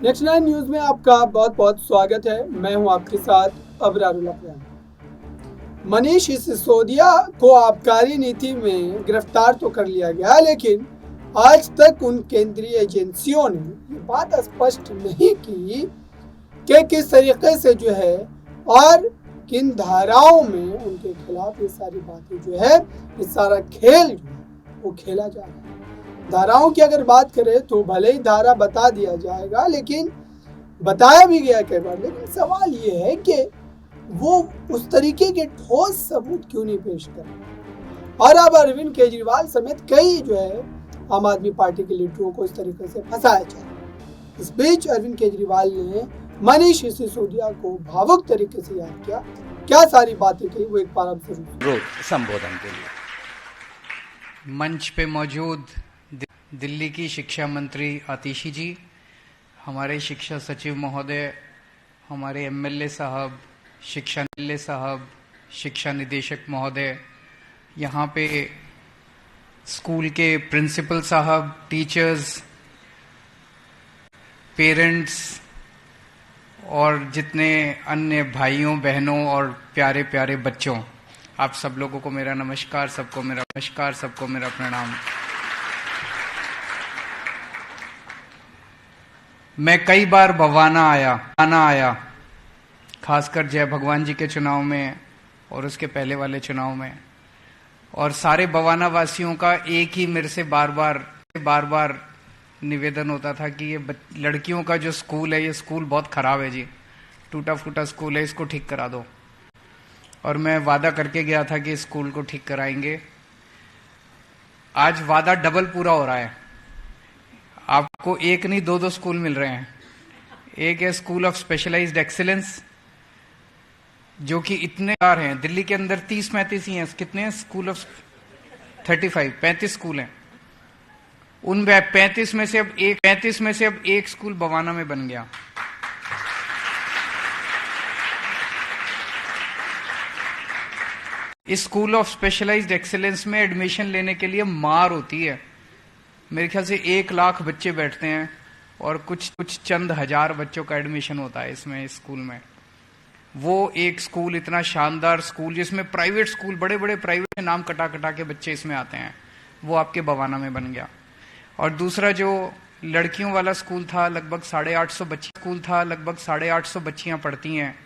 Next 9 news में आपका बहुत बहुत स्वागत है। मैं हूं आपके साथ अबरारुल अकरम। मनीष सिसोदिया को आबकारी नीति में गिरफ्तार तो कर लिया गया, लेकिन आज तक उन केंद्रीय एजेंसियों ने ये बात स्पष्ट नहीं की कि किस तरीके से जो है और किन धाराओं में उनके खिलाफ ये सारी बातें जो है, ये सारा खेल जो है वो खेला जा रहा है। धाराओं की अगर बात करें तो भले ही धारा बता दिया जाएगा, लेकिन बताया भी गया कई बार, लेकिन सवाल ये है कि वो उस तरीके के ठोस सबूत क्यों नहीं पेश कर। और अब अरविंद केजरीवाल समेत कई जो है आम आदमी पार्टी के लीडरों को इस तरीके से फंसाया जाए। इस बीच अरविंद केजरीवाल ने मनीष सिसोदिया को भावुक तरीके से याद किया। क्या सारी बातें कही वो एक बार आप जरूर संबोधन के लिए मंच पे मौजूद दिल्ली की शिक्षा मंत्री आतिशी जी, हमारे शिक्षा सचिव महोदय, हमारे एमएलए साहब, शिक्षा निदेशक महोदय, यहाँ पे स्कूल के प्रिंसिपल साहब, टीचर्स, पेरेंट्स और जितने अन्य भाइयों बहनों और प्यारे प्यारे बच्चों, आप सब लोगों को मेरा नमस्कार, सबको मेरा प्रणाम। मैं कई बार बवाना आया, खासकर जय भगवान जी के चुनाव में और उसके पहले वाले चुनाव में, और सारे बवाना वासियों का एक ही मेरे से बार बार निवेदन होता था कि ये लड़कियों का जो स्कूल है, ये स्कूल बहुत खराब है जी, टूटा फूटा स्कूल है, इसको ठीक करा दो। और मैं वादा करके गया था कि इस स्कूल को ठीक कराएंगे। आज वादा डबल पूरा हो रहा है। आपको एक नहीं दो स्कूल मिल रहे हैं। एक है स्कूल ऑफ स्पेशलाइज्ड एक्सीलेंस, जो कि इतने हैं दिल्ली के अंदर, 30-35 ही हैं। कितने हैं स्कूल ऑफ 35 स्कूल हैं। उन 35 में से अब एक स्कूल बवाना में बन गया। इस स्कूल ऑफ स्पेशलाइज्ड एक्सीलेंस में एडमिशन लेने के लिए मार होती है। मेरे ख्याल से 1 लाख बच्चे बैठते हैं और कुछ चंद हजार बच्चों का एडमिशन होता है इस स्कूल में। वो एक स्कूल, इतना शानदार स्कूल, जिसमें प्राइवेट स्कूल, बड़े बड़े प्राइवेट नाम कटा के बच्चे इसमें आते हैं, वो आपके बवाना में बन गया। और दूसरा जो लड़कियों वाला स्कूल था, लगभग 850 बच्चियां पढ़ती हैं,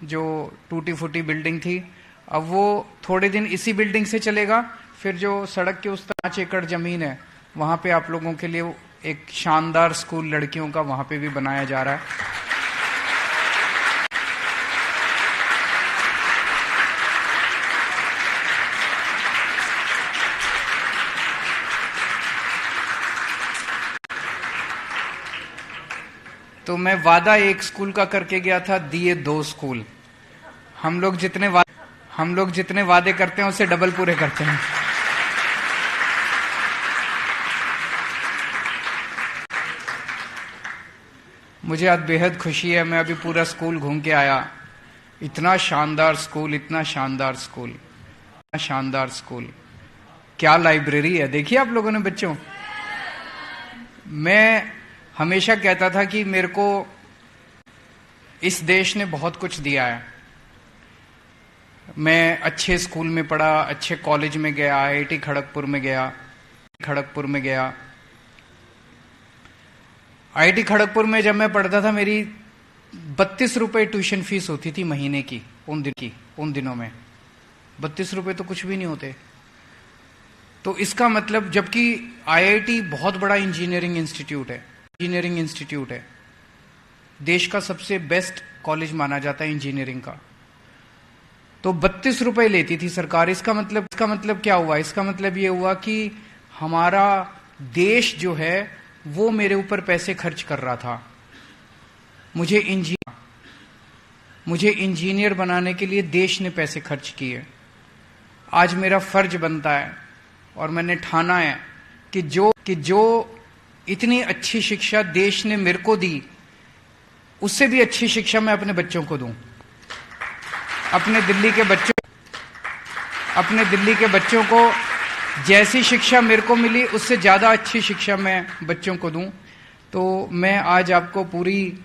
जो टूटी फूटी बिल्डिंग थी। अब वो थोड़े दिन इसी बिल्डिंग से चलेगा, फिर जो सड़क के उस 5 एकड़ जमीन है, वहां पे आप लोगों के लिए एक शानदार स्कूल लड़कियों का वहां पे भी बनाया जा रहा है। तो मैं वादा एक स्कूल का करके गया था, दिए 2 स्कूल। हम लोग जितने वादे करते हैं उससे डबल पूरे करते हैं। मुझे आज बेहद खुशी है। मैं अभी पूरा स्कूल घूम के आया। इतना शानदार स्कूल, क्या लाइब्रेरी है, देखिए आप लोगों ने बच्चों। मैं हमेशा कहता था कि मेरे को इस देश ने बहुत कुछ दिया है। मैं अच्छे स्कूल में पढ़ा, अच्छे कॉलेज में गया, आईआईटी खड़गपुर में गया। आईआईटी खड़गपुर में जब मैं पढ़ता था, मेरी 32 रुपए ट्यूशन फीस होती थी महीने की। उन दिनों में 32 रुपए तो कुछ भी नहीं होते। तो इसका मतलब, जबकि आईआईटी बहुत बड़ा इंजीनियरिंग इंस्टीट्यूट है, देश का सबसे बेस्ट कॉलेज माना जाता है इंजीनियरिंग का, तो 32 रुपए लेती थी सरकार। इसका मतलब क्या हुआ? इसका मतलब ये हुआ कि हमारा देश जो है वो मेरे ऊपर पैसे खर्च कर रहा था। मुझे इंजीनियर बनाने के लिए देश ने पैसे खर्च किए। आज मेरा फर्ज बनता है और मैंने ठाना है कि जो इतनी अच्छी शिक्षा देश ने मेरे को दी, उससे भी अच्छी शिक्षा मैं अपने बच्चों को दूं। अपने दिल्ली के बच्चों को जैसी शिक्षा मेरे को मिली, उससे ज्यादा अच्छी शिक्षा मैं बच्चों को दूं, तो मैं आज आपको पूरी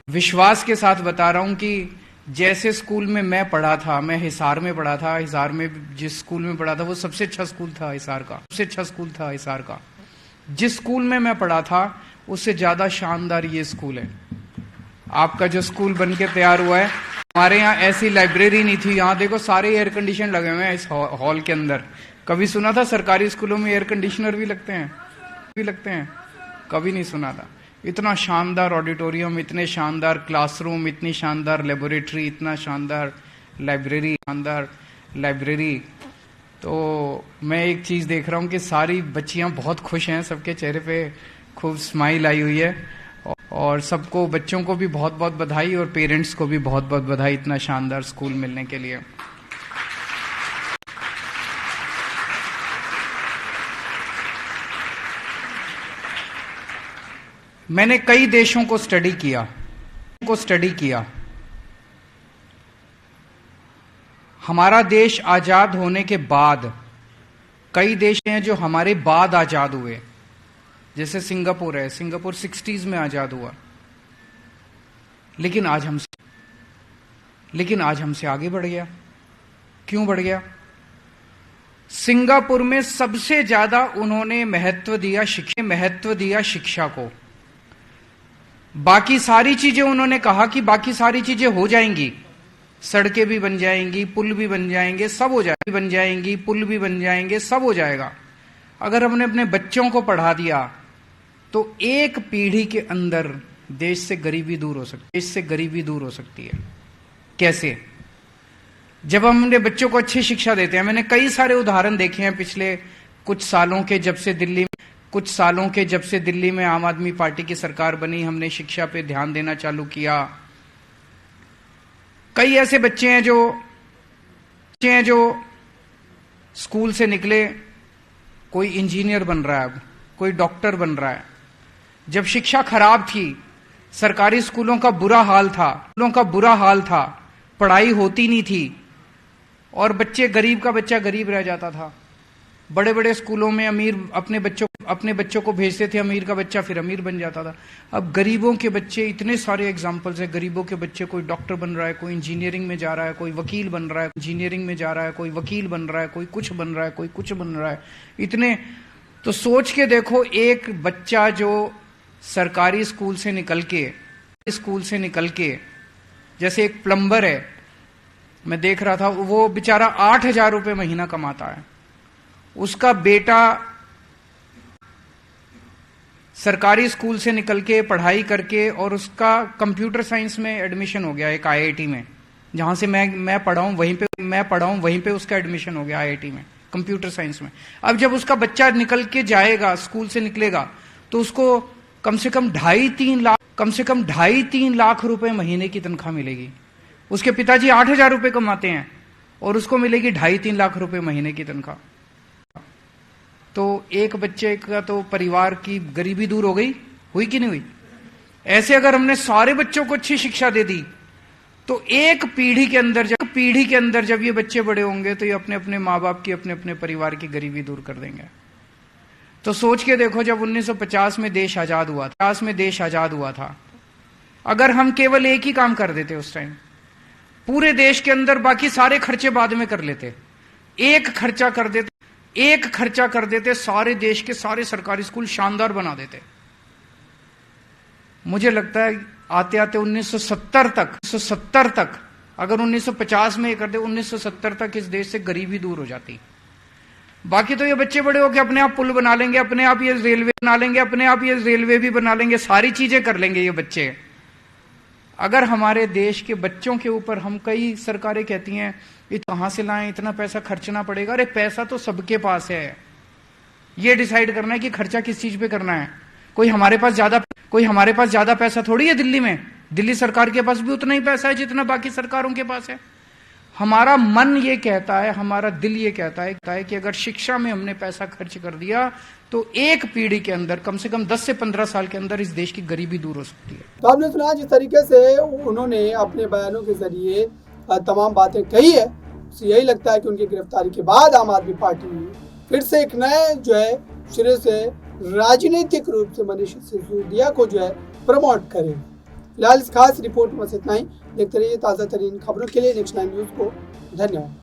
विश्वास के साथ बता रहा हूं कि जैसे स्कूल में मैं पढ़ा था, मैं हिसार में पढ़ा था, हिसार में जिस स्कूल में पढ़ा था वो सबसे अच्छा स्कूल था हिसार का, सबसे अच्छा स्कूल था हिसार का। जिस स्कूल में मैं पढ़ा था उससे ज्यादा शानदार ये स्कूल है। आपका जो स्कूल बन के तैयार हुआ है, हमारे यहाँ ऐसी लाइब्रेरी नहीं थी। यहाँ देखो सारे एयर कंडीशन लगे हुए हैं इस हॉल के अंदर। कभी सुना था सरकारी स्कूलों में एयर कंडीशनर भी लगते हैं? कभी नहीं सुना था। इतना शानदार ऑडिटोरियम, इतने शानदार क्लासरूम, इतनी शानदार लेबोरेटरी, इतना शानदार लाइब्रेरी। तो मैं एक चीज देख रहा हूँ कि सारी बच्चियां बहुत खुश हैं, सबके चेहरे पे खूब स्माइल आई हुई है। और सबको, बच्चों को भी बहुत बहुत बधाई और पेरेंट्स को भी बहुत बहुत बधाई इतना शानदार स्कूल मिलने के लिए। मैंने कई देशों को स्टडी किया। हमारा देश आजाद होने के बाद कई देश हैं जो हमारे बाद आजाद हुए। जैसे सिंगापुर है, सिंगापुर 60s में आजाद हुआ, लेकिन आज हमसे आगे बढ़ गया। क्यों बढ़ गया? सिंगापुर में सबसे ज्यादा उन्होंने महत्व दिया शिक्षा को। बाकी सारी चीजें उन्होंने कहा कि बाकी सारी चीजें हो जाएंगी, सड़कें भी बन जाएंगी, पुल भी बन जाएंगे, सब हो जाएगा। अगर हमने अपने बच्चों को पढ़ा दिया तो एक पीढ़ी के अंदर देश से गरीबी दूर हो सकती है। कैसे? जब हम अपने बच्चों को अच्छी शिक्षा देते हैं। मैंने कई सारे उदाहरण देखे हैं पिछले कुछ सालों के, जब से दिल्ली में आम आदमी पार्टी की सरकार बनी, हमने शिक्षा पे ध्यान देना चालू किया। कई ऐसे बच्चे हैं जो स्कूल से निकले, कोई इंजीनियर बन रहा है, कोई डॉक्टर बन रहा है। जब शिक्षा खराब थी, सरकारी स्कूलों का बुरा हाल था, पढ़ाई होती नहीं थी और गरीब का बच्चा गरीब रह जाता था। बड़े बड़े स्कूलों में अमीर अपने बच्चों को भेजते थे, अमीर का बच्चा फिर अमीर बन जाता था। अब गरीबों के बच्चे, इतने सारे एग्जाम्पल्स हैं। गरीबों के बच्चे, कोई डॉक्टर बन रहा है, कोई इंजीनियरिंग में जा रहा है, कोई वकील बन रहा है, कोई कुछ बन रहा है। इतने, तो सोच के देखो, एक बच्चा जो सरकारी स्कूल से निकल के, जैसे एक प्लम्बर है, मैं देख रहा था, वो बेचारा 8,000 रुपये महीना कमाता है। उसका बेटा सरकारी स्कूल से निकल के पढ़ाई करके और उसका कंप्यूटर साइंस में एडमिशन हो गया एक IIT में, जहां से मैं पढ़ा हूं, वहीं पे उसका एडमिशन हो गया IIT में, कंप्यूटर साइंस में। अब जब उसका बच्चा निकल के जाएगा, स्कूल से निकलेगा, तो उसको कम से कम 2.5-3 लाख रुपए महीने की तनख्वाह मिलेगी। उसके पिताजी 8,000 रुपए कमाते हैं और उसको मिलेगी 2.5-3 लाख रुपए महीने की तनख्वाह। तो एक बच्चे का तो परिवार की गरीबी दूर हो गई, हुई कि नहीं हुई? ऐसे अगर हमने सारे बच्चों को अच्छी शिक्षा दे दी तो एक पीढ़ी के अंदर जब ये बच्चे बड़े होंगे तो ये अपने अपने माँ बाप की, अपने अपने परिवार की गरीबी दूर कर देंगे। तो सोच के देखो, जब 1950 में देश आजाद हुआ था, अगर हम केवल एक ही काम कर देते उस टाइम, पूरे देश के अंदर बाकी सारे खर्चे बाद में कर लेते, एक खर्चा कर देते, सारे देश के सारे सरकारी स्कूल शानदार बना देते। मुझे लगता है आते आते 1970 तक, अगर 1950 में ये कर दे, 1970 तक इस देश से गरीबी दूर हो जाती। बाकी तो ये बच्चे बड़े होकर अपने आप पुल बना लेंगे, अपने आप ये रेलवे भी बना लेंगे, सारी चीजें कर लेंगे ये बच्चे। अगर हमारे देश के बच्चों के ऊपर हम, कई सरकारें कहती हैं ये कहां से लाएं, इतना पैसा खर्चना पड़ेगा। अरे पैसा तो सबके पास है, ये डिसाइड करना है कि खर्चा किस चीज पे करना है। कोई हमारे पास ज्यादा पैसा थोड़ी है दिल्ली में, दिल्ली सरकार के पास भी उतना ही पैसा है जितना बाकी सरकारों के पास है। हमारा मन ये कहता है, हमारा दिल ये कहता है कि अगर शिक्षा में हमने पैसा खर्च कर दिया तो एक पीढ़ी के अंदर, कम से कम 10 से 15 साल के अंदर इस देश की गरीबी दूर हो सकती है। तो आपने सुना जिस तरीके से उन्होंने अपने बयानों के जरिए तमाम बातें कही है, यही लगता है कि उनकी गिरफ्तारी के बाद आम आदमी पार्टी फिर से एक नए जो है सिरे से राजनीतिक रूप से मनीष सिसोदिया को जो है प्रमोट करें। फिलहाल इस खास रिपोर्ट में बस इतना ही। देखते रहिए ताज़ा तरीन खबरों के लिए नेक्स्ट 9 न्यूज़ को। धन्यवाद।